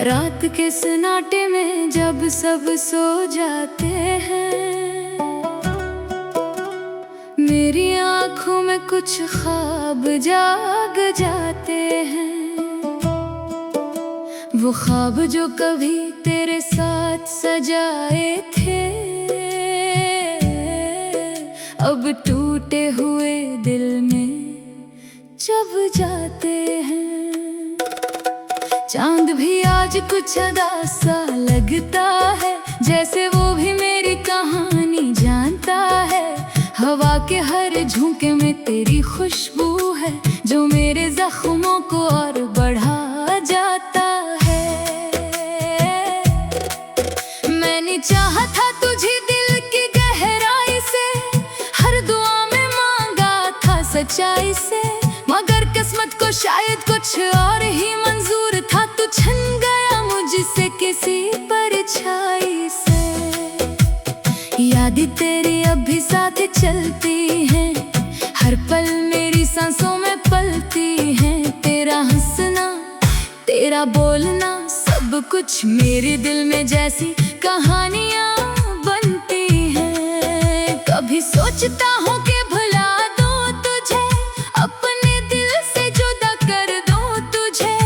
रात के सन्नाटे में जब सब सो जाते हैं, मेरी आँखों में कुछ ख्वाब जाग जाते हैं। वो ख्वाब जो कभी तेरे साथ सजाए थे, अब टूटे हुए दिल में चब जाते हैं। चांद भी आज कुछ अदा सा लगता है, जैसे वो भी मेरी कहानी जानता है। हवा के हर झोंके में तेरी खुशबू है, जो मेरे जख्मों को और बढ़ा जाता है। मैंने चाहा था तुझे दिल की गहराई से, हर दुआ में मांगा था सच्चाई से, मगर किस्मत को शायद कुछ और ही मंजूर था। तू छिन गया मुझसे किसी परछाई से। यादें तेरी अब भी साथ चलती हैं, हर पल मेरी सांसों में पलती हैं। तेरा हंसना, तेरा बोलना, सब कुछ मेरे दिल में जैसी कहानियां बनती हैं। कभी सोचता हूँ कि भुला दूँ तुझे, अपने दिल से जुदा कर दूँ तुझे,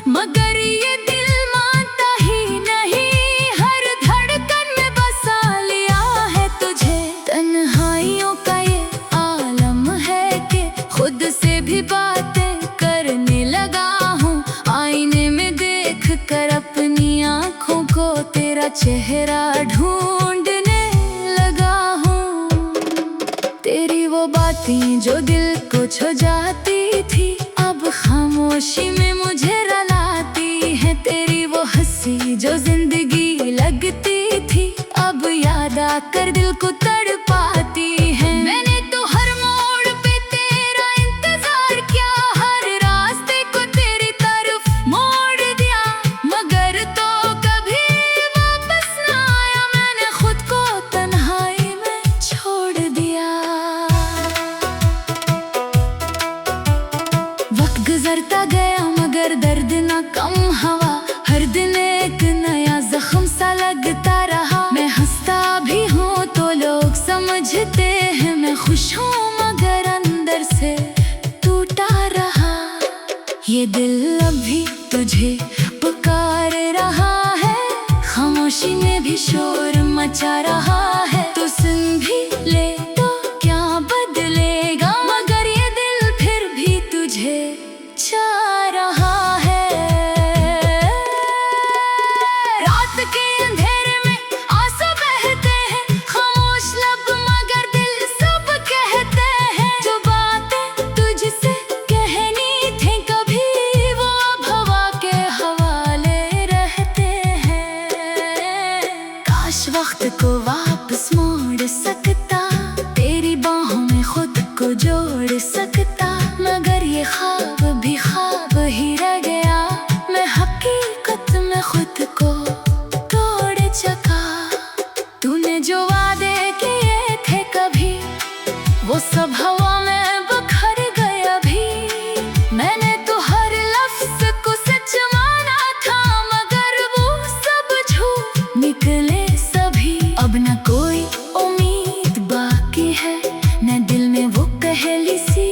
मगर ये दिल मानता ही नहीं। हर धड़कन में बसा लिया है तुझे। तन्हाइयों का ये आलम है कि खुद से भी बातें करने लगा हूँ। आईने में देख कर अपनी आँखों को तेरा चेहरा ढूंढने लगा हूँ। तेरी वो बातें जो दिल को छू जाती थी, अब खामोशी में मुझे रुलाती है। तेरी वो हंसी जो जिंदगी लगती थी, अब याद आकर दिल को तड़पाती है। मैंने तो हर मोड़ पे तेरा इंतजार किया, हर रास्ते को तेरी तरफ मोड़ दिया, मगर तो कभी वापस ना आया। मैंने खुद को तन्हाई में छोड़ दिया। वक्त गुजरता गया मगर दर्द ना कम हुआ, हर दिन एक नया जख्म सा लगता रहा। मैं हंसता भी हूँ तो लोग समझते हैं मैं खुश हूँ, मगर अंदर से टूटा रहा। ये दिल अभी तुझे पुकार रहा है, खामोशी में भी शोर मचा रहा है। तो सुन भी ले तो क्या बदलेगा, मगर ये दिल फिर भी तुझे चाह रहा है। रात के अंधेरे में आंसू बहते हैं, खामोश लब मगर दिल सब कहते हैं। जो बातें तुझसे कहनी थी कभी, वो अब हवा के हवाले रहते हैं। काश वक्त को वापस मोड़ सकता, तेरी बाहों में खुद को जोड़ सकता, मगर ये ख्वाब भी ख्वाब ही रह गया। मैं हकीकत में खुद को तोड़ चुका। तूने जो वादे किए थे कभी, वो सब हवा में बिखर गए अभी। मैंने तो हर लफ्ज को सच माना था, मगर वो सब झूठ निकले सभी। अब न कोई उम्मीद बाकी है, न दिल में वो पहली सी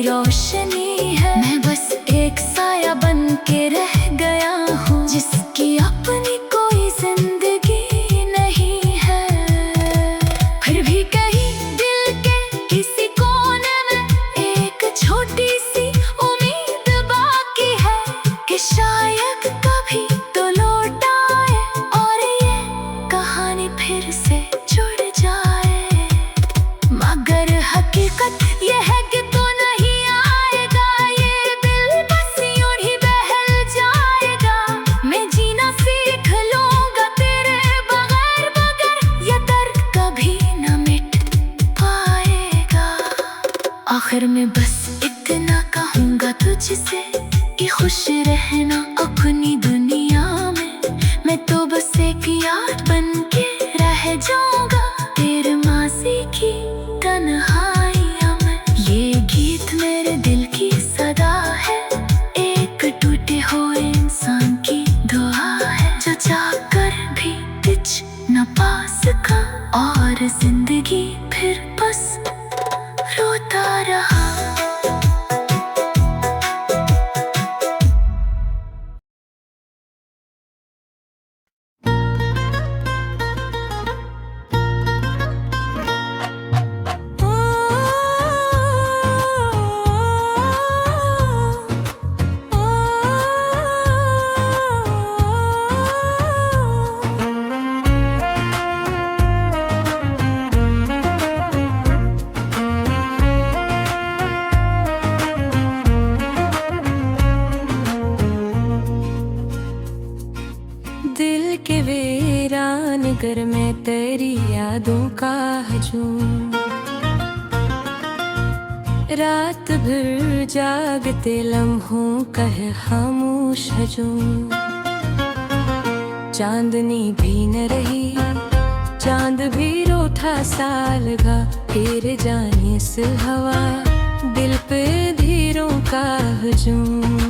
रोशनी है। मैं बस एक साया बन के रह गया हूँ, जिसकी अपनी कोई जिंदगी नहीं है। फिर भी कहीं दिल के किसी कोने में एक छोटी सी उम्मीद बाकी है, कि शायद कभी तो लौट आए और ये कहानी फिर से जुड़ जाए। मगर हकीकत ये है कि तो नहीं आएगा, ये दिल बस यूं ही बहल जाएगा। मैं जीना सीख लूंगा तेरे बगैर, मगर ये दर्द कभी न मिट पाएगा। आखिर में बस इतना कहूँगा तुझसे कि खुश रहना अपनी दुनिया में। मैं तो बस एक याद बन के रह जाऊंगा तेरे माज़ी की तन्हाइयों में। ये गीत मेरे दिल की सदा है, एक टूटे हुए इंसान की दुआ और जिंदगी फिर बस रोता रहा। दिल के वीरान घर में तेरी यादों का हजूम, रात भर जागते लम्हों का है खामोश हजूम। चांदनी भी न रही, चांद भी रूठा सा लगा, फिर जाने से हवा दिल पे धीरों का हजूम।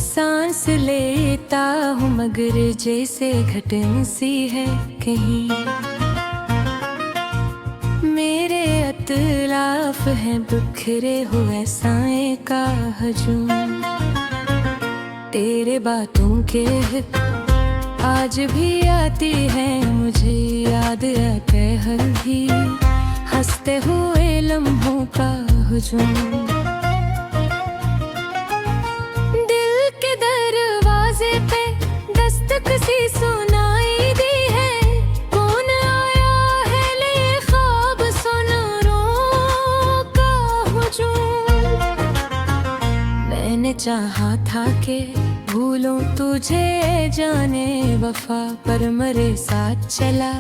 सांस लेता हूँ मगर जैसे घटन सी है कहीं, मेरे अतलाफ हैं बिखरे हुए साए का हजूम। तेरे बातों के आज भी आती है मुझे याद, आते हर भी हंसते हुए लम्हों का हजूम। सी सुनाई दी है, कौन आया है ले ख्वाब सुन रो का हुजूम। मैंने चाहा था कि भूलूं तुझे जाने वफा, पर मेरे साथ चला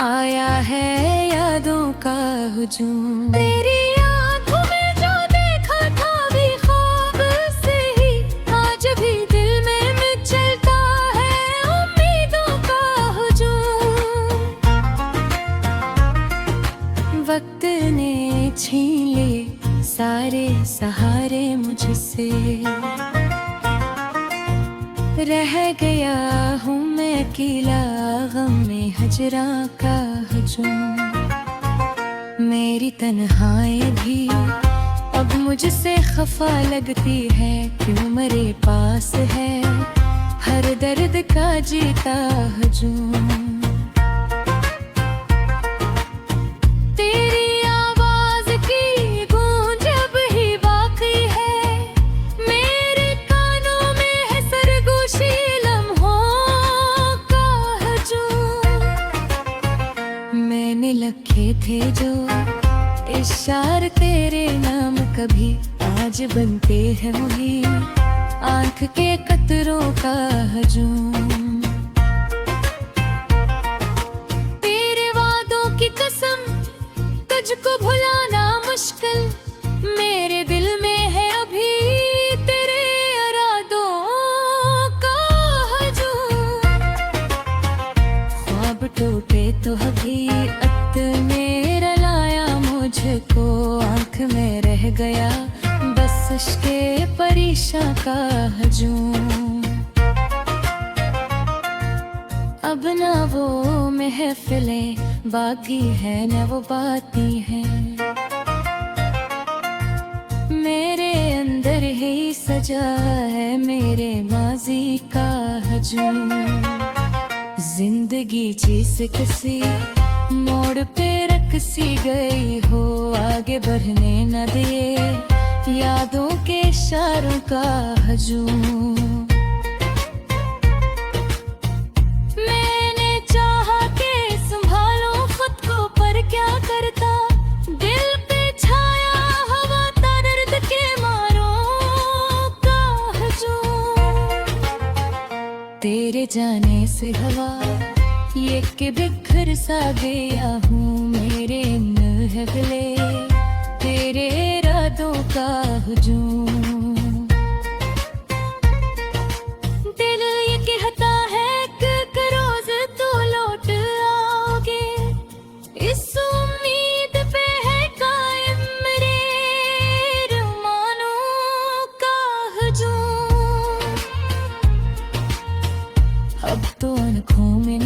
आया है यादों का हुजूम। तेरी आंखों में जो देखा था भी ख्वाब से ही, आज भी दिल में चलता वक्त ने छीन लिए सारे सहारे मुझसे, रह गया हूँ मैं अकेला गम में हजरा का हजूम। मेरी तन्हाई भी अब मुझसे खफा लगती है, क्यों मेरे पास है हर दर्द का जीता हजूम। लखे थे जो इशारे तेरे नाम, कभी आज बनते हैं वही आंख के कतरों का हजूम। तेरे वादों की कसम तुझको भुलाना मुश्किल, मेरे दिल में है अभी तेरे इरादों का हजूम। ख्वाब टूटे तो अभी मेरा लाया मुझको, आंख में रह गया बस इश्क़े परेशान का हजूम। अब ना वो महफिलें बाकी है न वो बातें हैं, मेरे अंदर ही सजा है मेरे माजी का हजूम। जिंदगी चीज़ किसी मोड़ पे रख सी गई हो, आगे बढ़ने न दे यादों के इशारों का हजूम। मैंने चाहा कि संभालो खुद को, पर क्या करता दिल पे छाया हवा था दर्द के मारों का हजूम। तेरे जाने से हवा ये कि बिखर सा गया हूँ, मेरे नहले तेरे इरादों का हजूम। दिल ये कहता है कि रोज तो लौट आओगे, इस उम्मीद पे है कायम मेरे अरमानों का हजूम। अब तो आँखों में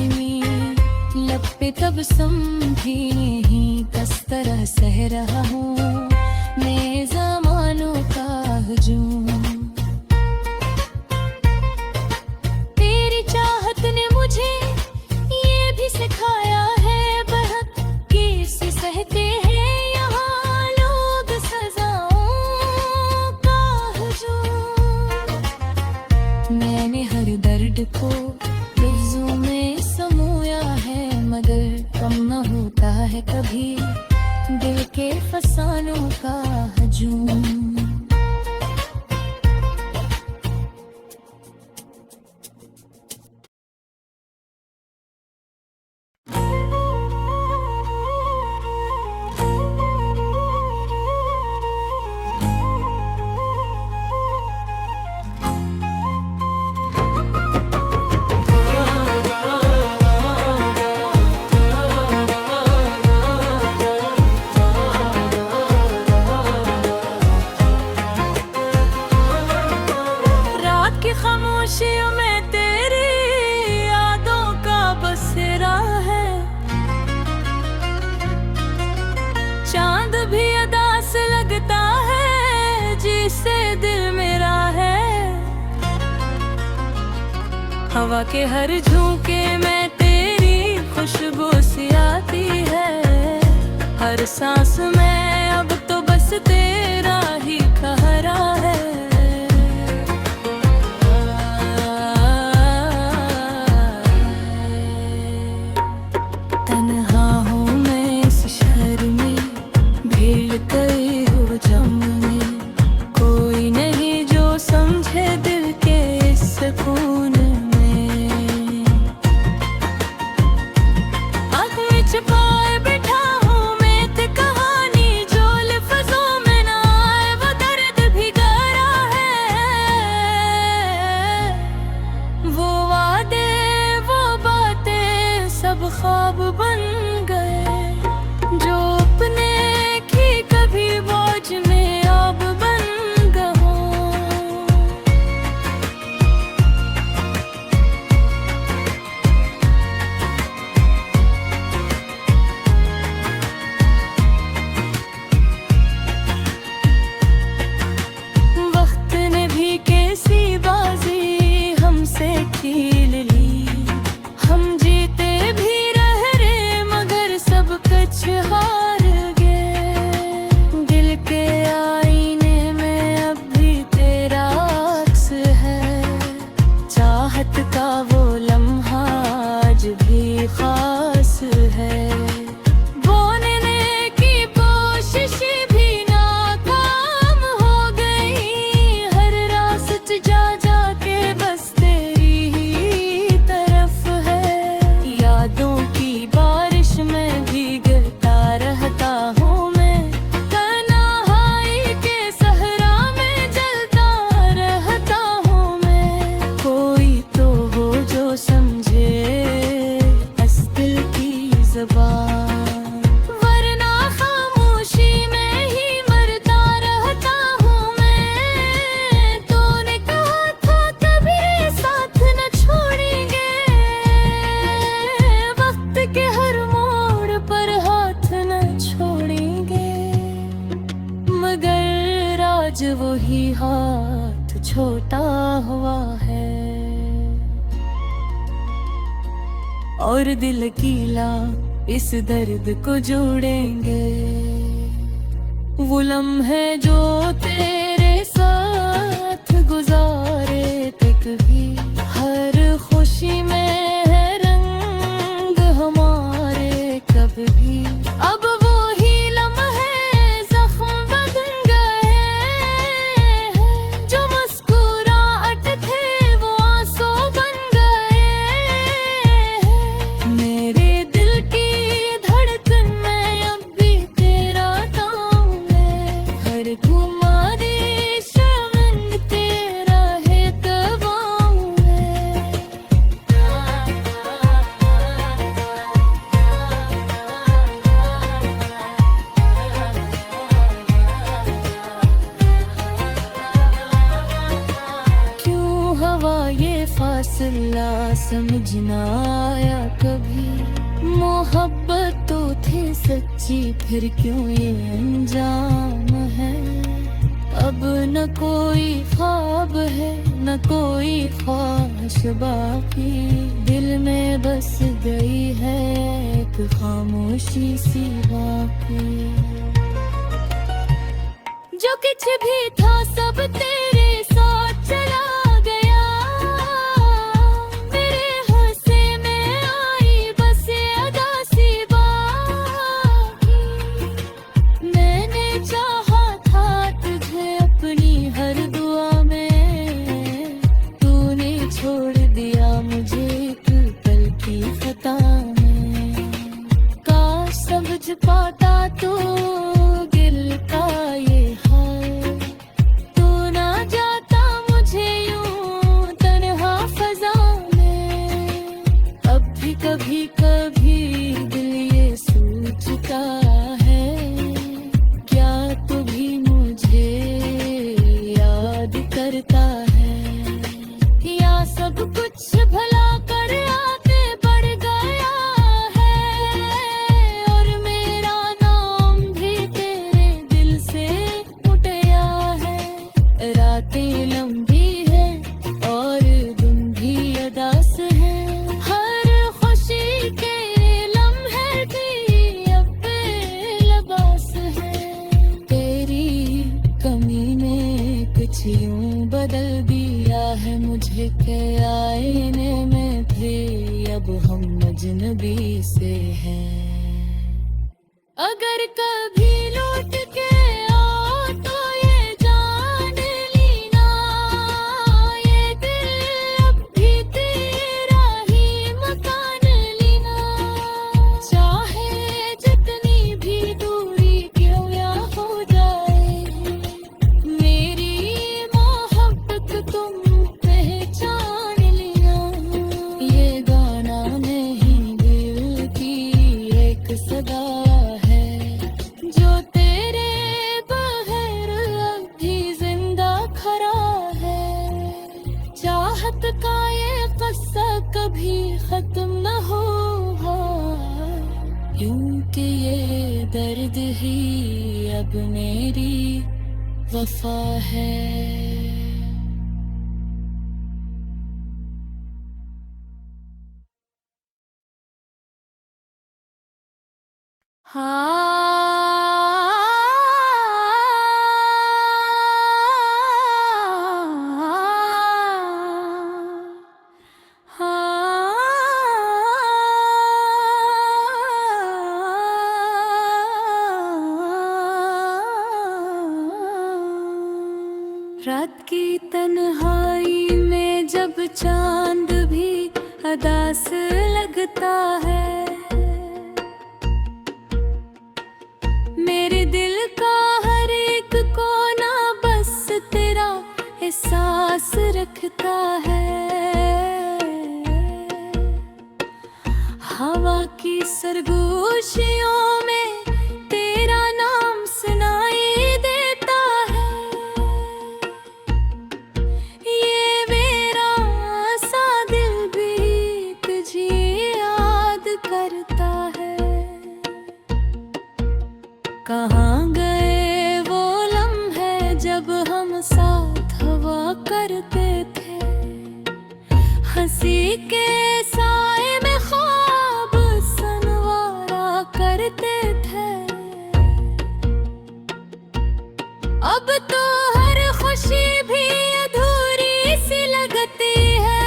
पे तब समझी नहीं किस तरह सह रहा हूँ मैं ज़मानों का हजूम। तेरी चाहत ने मुझे ये भी सिखाया है बहुत कैसे सहते हैं यहाँ लोग सजाओं का हजूम। मैंने हर दर्द को लफ्ज़ों में समोया है मगर कम न होता है कभी दिल के फसानों का हजूम। खामोशियों में तेरी यादों का बसेरा है, चांद भी अदा से लगता है जिसे दिल मेरा है। हवा के हर झोंके में तेरी खुशबू सी आती है, हर सांस में अब तो बस तेरा ही कहरा है। ख्वाब बन गए जो अपने की कभी बोझ में अब बन गए। वक्त ने भी कैसी बाजी हमसे खेल ली, हम जीते भी हार गए। दिल के आईने में अब भी तेरा अक्स है, चाहत का वो लम्हा आज भी खास है। बोलने की कोशिश भी नाकाम हो गई, हर रास्त जा जा के बस तेरी ही तरफ है। यादों की बारिश में भीग रहता हूँ मैं, तन्हाई के सहरा में जलता रहता हूँ मैं। कोई तो हो जो समझे इस दिल की ज़बान, वरना खामोशी में ही मरता रहता हूँ मैं। तूने कहा था कभी साथ न छोड़ेंगे, वक्त के हर मोड़ पर छोड़ेंगे, मगर आज वही हाथ छोटा हुआ है और दिल कीला इस दर्द को जोड़ेंगे। वो लम्हे जो तेरे साथ गुजारे थे कभी, हर खुशी में है रंग हमारे कभी। अब फासला समझ ना आया कभी। मोहब्बत तो थी सच्ची, फिर क्यों ये अंजाम है। अब न कोई ख्वाब है, न कोई ख्वाहिश बाकी, दिल में बस गई है एक खामोशी सी बाकी। जो कुछ भी था सब तेरे साथ चला गया, मेरे हंसे में आई बस अदा सी बाकी। मैंने चाहा था तुझे अपनी हर दुआ में, तूने छोड़ दिया मुझे एक पल की खता में। काश समझ पाता तो दिल का ये हाल, तू ना जाता मुझे यूं तन्हा फजा में। अब भी कभी कभी दिल ये सोचता है, क्या तू भी मुझे याद करता है। या सब कुछ भला कर आगे बढ़ गया है, और मेरा नाम भी तेरे दिल से उठ गया है। रातें लंबी है और दिन भी अदास है, हर खुशी के लम्हे भी अब बेलबास है। तेरी कमी ने कुछ यूं बदल दिया है मुझे के आईने में भी अब हम अजनबी से हैं। अगर कभी लौट के आओ तो ये जान लेना, ये दिल अब भी तेरा ही मकान लेना। चाहे जितनी भी दूरी क्यों या हो जाए, मेरी मोहब्बत तुम पहचान लेना। ये गाना नहीं दिल की एक सदा है, जो तेरे बगैर अब भी जिंदा खड़ा है। चाहत का ये किस्सा कभी खत्म न होगा, क्योंकि ये दर्द ही अब मेरी वफा है। रात की तन्हाई में जब चांद भी अदास लगता है, मेरे दिल का हर एक कोना बस तेरा एहसास रखता है। हवा की सरगोशियों में तेरा नाम सुनाई देता है। ये मेरा सा दिल भी तुझे याद करता है। कहाँ गए वो लम्हे जब हम साथ हुआ करते थे, हंसी के साए में ख्वाब सनवारा करते थे। अब तो हर खुशी भी अधूरी सी लगती है,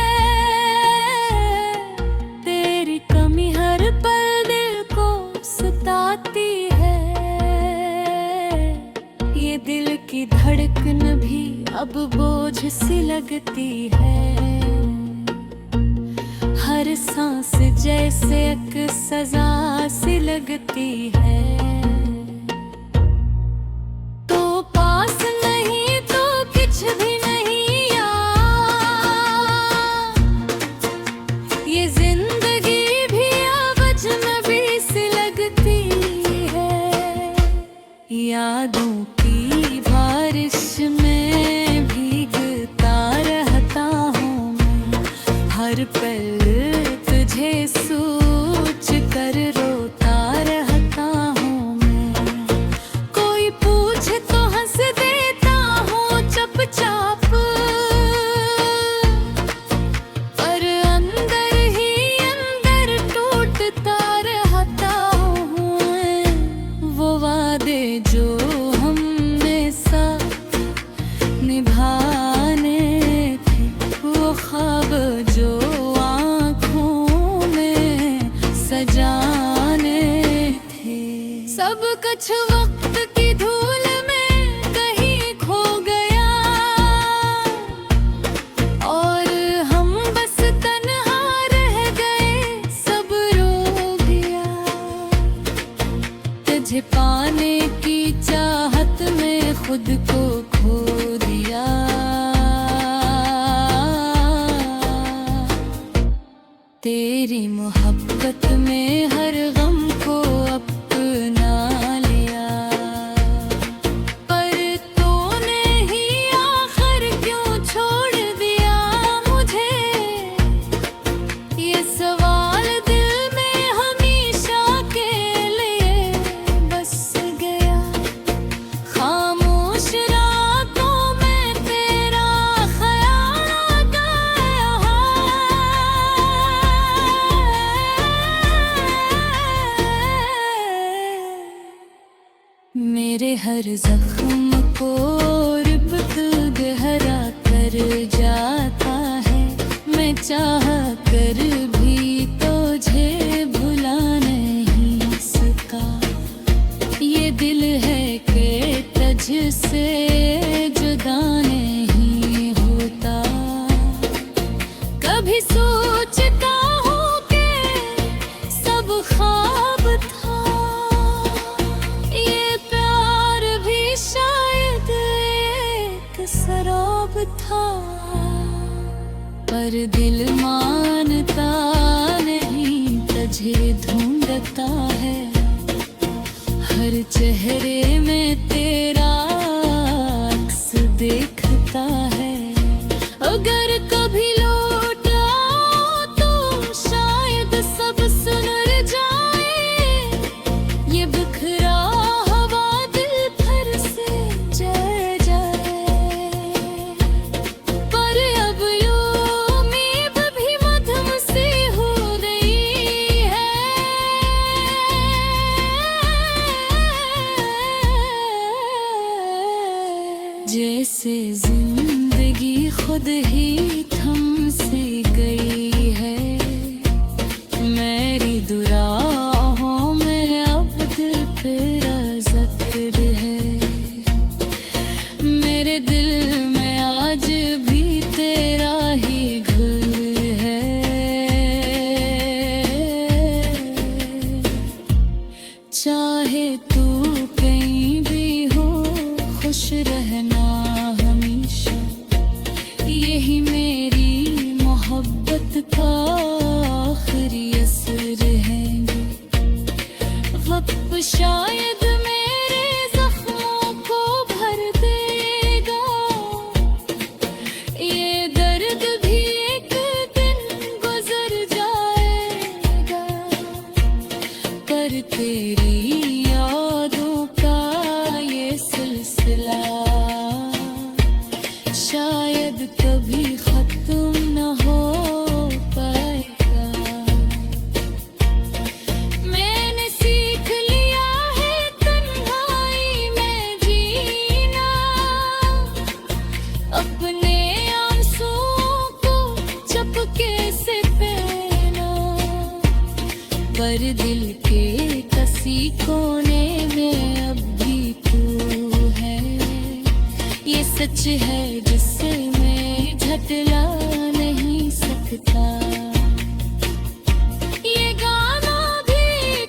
तेरी कमी हर पल दिल को सताती है। ये दिल की धड़कन भी अब बोझ सी लगती है, हर सांस जैसे एक सजा सी लगती है। तो पास नहीं तो कुछ भी नहीं यार, ये जिंदगी भी अब अजनबी सी लगती है। यादों की बारिश में भीगता रहता हूँ मैं, हर पल तुझे सोच कर कुछ वक्त की धूल में कहीं खो गया, और हम बस तन्हा रह गए, सब रो गया। तुझे पाने की चाहत में खुद को खो दिया। तेरी मोहब्बत में हर गम को अपना लिया, पर तूने ही आखिर क्यों छोड़ दिया मुझे? ये सवाल दिल में हमेशा के लिए बस गया। खामोश रातों में तेरा ख्याल आता है। मेरे हर जख्म को रिबत गहरा कर जाता है। मैं चाह कर भी तुझे भुला नहीं सका। ये दिल है कि तुझसे जुदा नहीं होता। कभी सोचता हूँ कि सब ख्वाब था, ये प्यार भी शायद एक शराब था। पर दिल मानता नहीं, तुझे ढूंढता है। हर चेहरे में तेरा अक्स देखता है। अगर कभी लौट आओ तो शायद सब सुधर जाए। ये बिखरा हवा दिल फिर से जल जाए। पर अब यूं उम्मीद भी मध्यम सी हो गई है। जैसे जिंदगी खुद ही थम सी गई है। मेरी दुराहों में अब दिल तेरा जिक्र है। मेरे दिल में आज भी तेरा ही घर है। चाहे तू कहीं भी हो, खुश रहना हमेशा। यही मेरी मोहब्बत का आखिरी असर है। वक्त शायद मेरे जख्मों को भर देगा। ये दर्द भी एक दिन गुजर जाएगा। पर तेरी यादों का ये सिलसिला शायद कभी खत्म न हो पाएगा। मैंने सीख लिया है तन्हाई में जीना। अपने आंसुओं को चुपके से पहना। पर दिल के किसी कोने में अब भी तू है। ये सच है जिसे मैं झटला नहीं सकता। ये गाना भी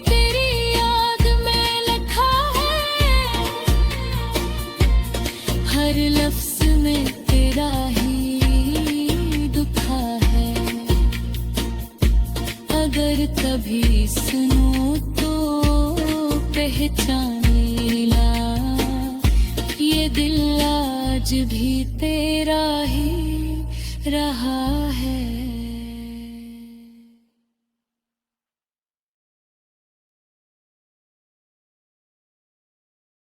तेरी याद में लिखा है। हर लफ्ज में तेरा ही दुखा है। अगर कभी सुनो तो पहचानेला। ये दिल आज भी तेरा ही रहा है।